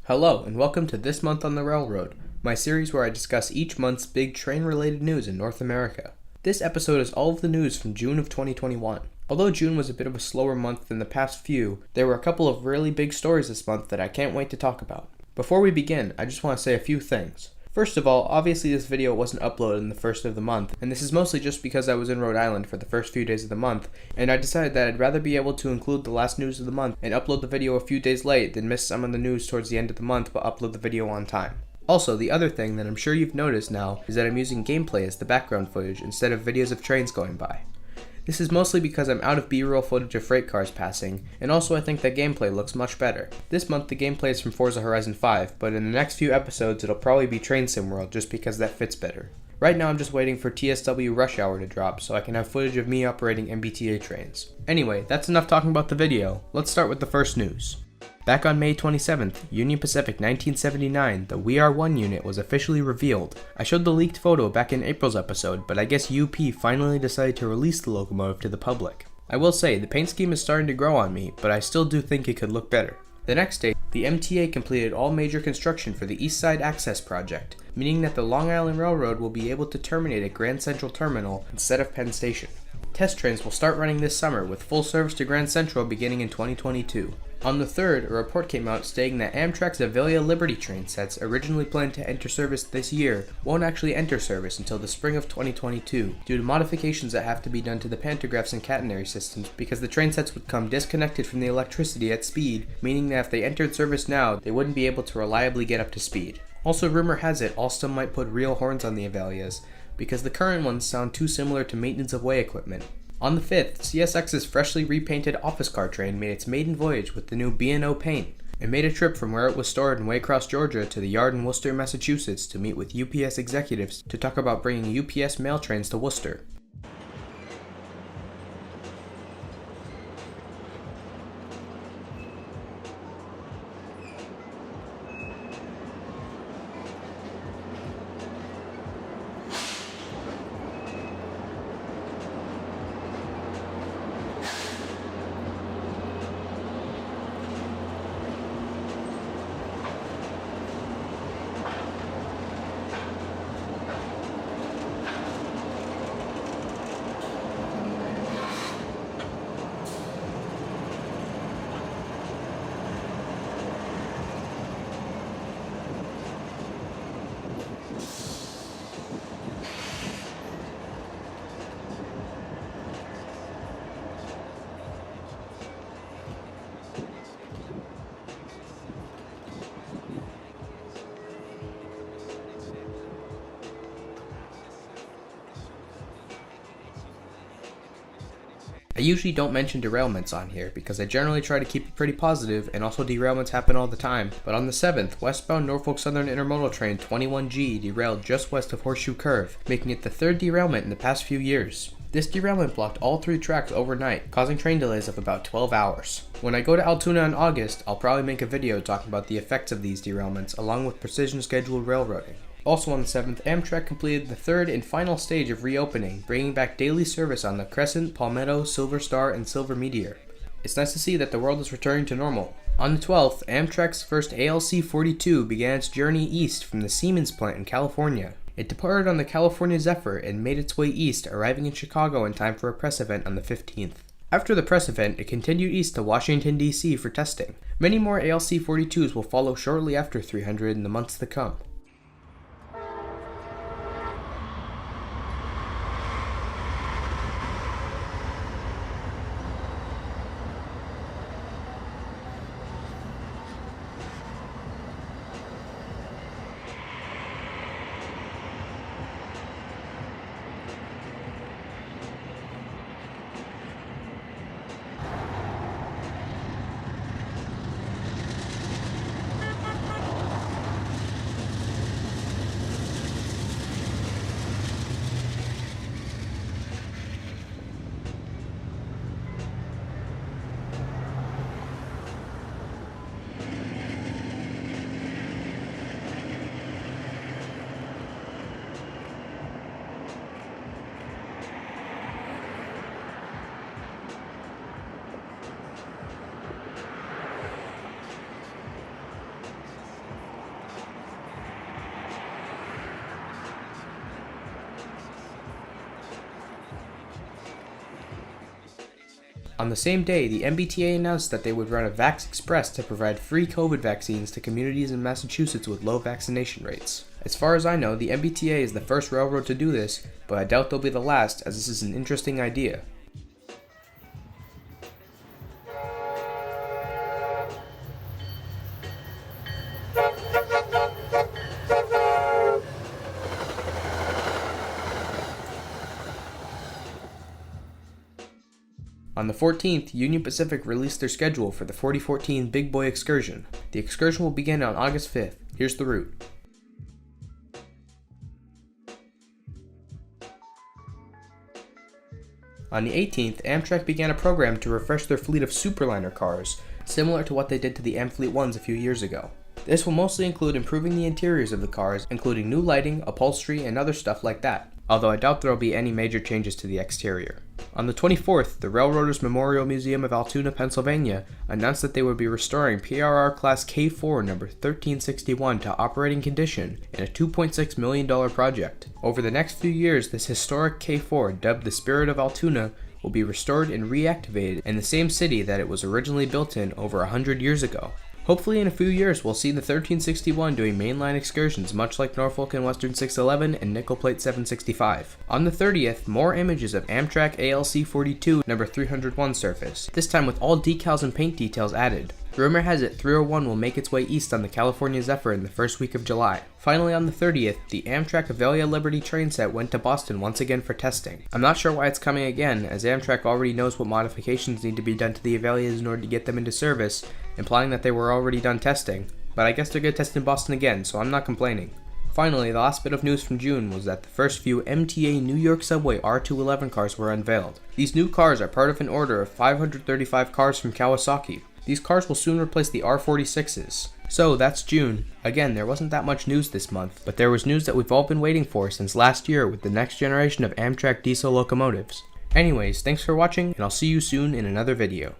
Hello, and welcome to This Month on the Railroad, my series where I discuss each month's big train-related news in North America. This episode is all of the news from June of 2021. Although June was a bit of a slower month than the past few, there were a couple of really big stories this month that I can't wait to talk about. Before we begin, I just want to say a few things. First of all, obviously this video wasn't uploaded in the first of the month, and this is mostly just because I was in Rhode Island for the first few days of the month, and I decided that I'd rather be able to include the last news of the month and upload the video a few days late than miss some of the news towards the end of the month but upload the video on time. Also, the other thing that I'm sure you've noticed now is that I'm using gameplay as the background footage instead of videos of trains going by. This is mostly because I'm out of B-roll footage of freight cars passing, and also I think that gameplay looks much better. This month the gameplay is from Forza Horizon 5, but in the next few episodes it'll probably be Train Sim World just because that fits better. Right now I'm just waiting for TSW Rush Hour to drop so I can have footage of me operating MBTA trains. Anyway, that's enough talking about the video. Let's start with the first news. Back on May 27th, Union Pacific 1979, the We Are One unit was officially revealed. I showed the leaked photo back in April's episode, but I guess UP finally decided to release the locomotive to the public. I will say, the paint scheme is starting to grow on me, but I still do think it could look better. The next day, the MTA completed all major construction for the East Side Access Project, meaning that the Long Island Railroad will be able to terminate at Grand Central Terminal instead of Penn Station. Test trains will start running this summer with full service to Grand Central beginning in 2022. On the 3rd, a report came out stating that Amtrak's Avelia Liberty train sets originally planned to enter service this year won't actually enter service until the spring of 2022 due to modifications that have to be done to the pantographs and catenary systems because the train sets would come disconnected from the electricity at speed, meaning that if they entered service now, they wouldn't be able to reliably get up to speed. Also, rumor has it Alstom might put real horns on the Avelias because the current ones sound too similar to maintenance of way equipment. On the 5th, CSX's freshly repainted office car train made its maiden voyage with the new B&O paint. It made a trip from where it was stored in Waycross, Georgia to the yard in Worcester, Massachusetts to meet with UPS executives to talk about bringing UPS mail trains to Worcester. I usually don't mention derailments on here because I generally try to keep it pretty positive and also derailments happen all the time, but on the 7th, westbound Norfolk Southern Intermodal Train 21G derailed just west of Horseshoe Curve, making it the 3rd derailment in the past few years. This derailment blocked all 3 tracks overnight, causing train delays of about 12 hours. When I go to Altoona in August, I'll probably make a video talking about the effects of these derailments along with precision scheduled railroading. Also on the 7th, Amtrak completed the 3rd and final stage of reopening, bringing back daily service on the Crescent, Palmetto, Silver Star, and Silver Meteor. It's nice to see that the world is returning to normal. On the 12th, Amtrak's first ALC-42 began its journey east from the Siemens plant in California. It departed on the California Zephyr and made its way east, arriving in Chicago in time for a press event on the 15th. After the press event, it continued east to Washington, D.C. for testing. Many more ALC-42s will follow shortly after 300 in the months to come. On the same day, the MBTA announced that they would run a Vax Express to provide free COVID vaccines to communities in Massachusetts with low vaccination rates. As far as I know, the MBTA is the first railroad to do this, but I doubt they'll be the last, as this is an interesting idea. On the 14th, Union Pacific released their schedule for the 4014 Big Boy Excursion. The excursion will begin on August 5th. Here's the route. On the 18th, Amtrak began a program to refresh their fleet of Superliner cars, similar to what they did to the Amfleet 1s a few years ago. This will mostly include improving the interiors of the cars, including new lighting, upholstery, and other stuff like that, although I doubt there will be any major changes to the exterior. On the 24th, the Railroaders Memorial Museum of Altoona, Pennsylvania announced that they would be restoring PRR Class K4 number 1361 to operating condition in a $2.6 million project. Over the next few years, this historic K4, dubbed the Spirit of Altoona, will be restored and reactivated in the same city that it was originally built in over 100 years ago. Hopefully in a few years we'll see the 1361 doing mainline excursions much like Norfolk and Western 611 and Nickel Plate 765. On the 30th, more images of Amtrak ALC-42 number 301 surface, this time with all decals and paint details added. Rumor has it 301 will make its way east on the California Zephyr in the first week of July. Finally on the 30th, the Amtrak Avelia Liberty train set went to Boston once again for testing. I'm not sure why it's coming again, as Amtrak already knows what modifications need to be done to the Avelias in order to get them into service, implying that they were already done testing, but I guess they're going to test in Boston again, so I'm not complaining. Finally, the last bit of news from June was that the first few MTA New York Subway R211 cars were unveiled. These new cars are part of an order of 535 cars from Kawasaki. These cars will soon replace the R46s. So that's June. Again, there wasn't that much news this month, but there was news that we've all been waiting for since last year with the next generation of Amtrak diesel locomotives. Anyways, thanks for watching, and I'll see you soon in another video.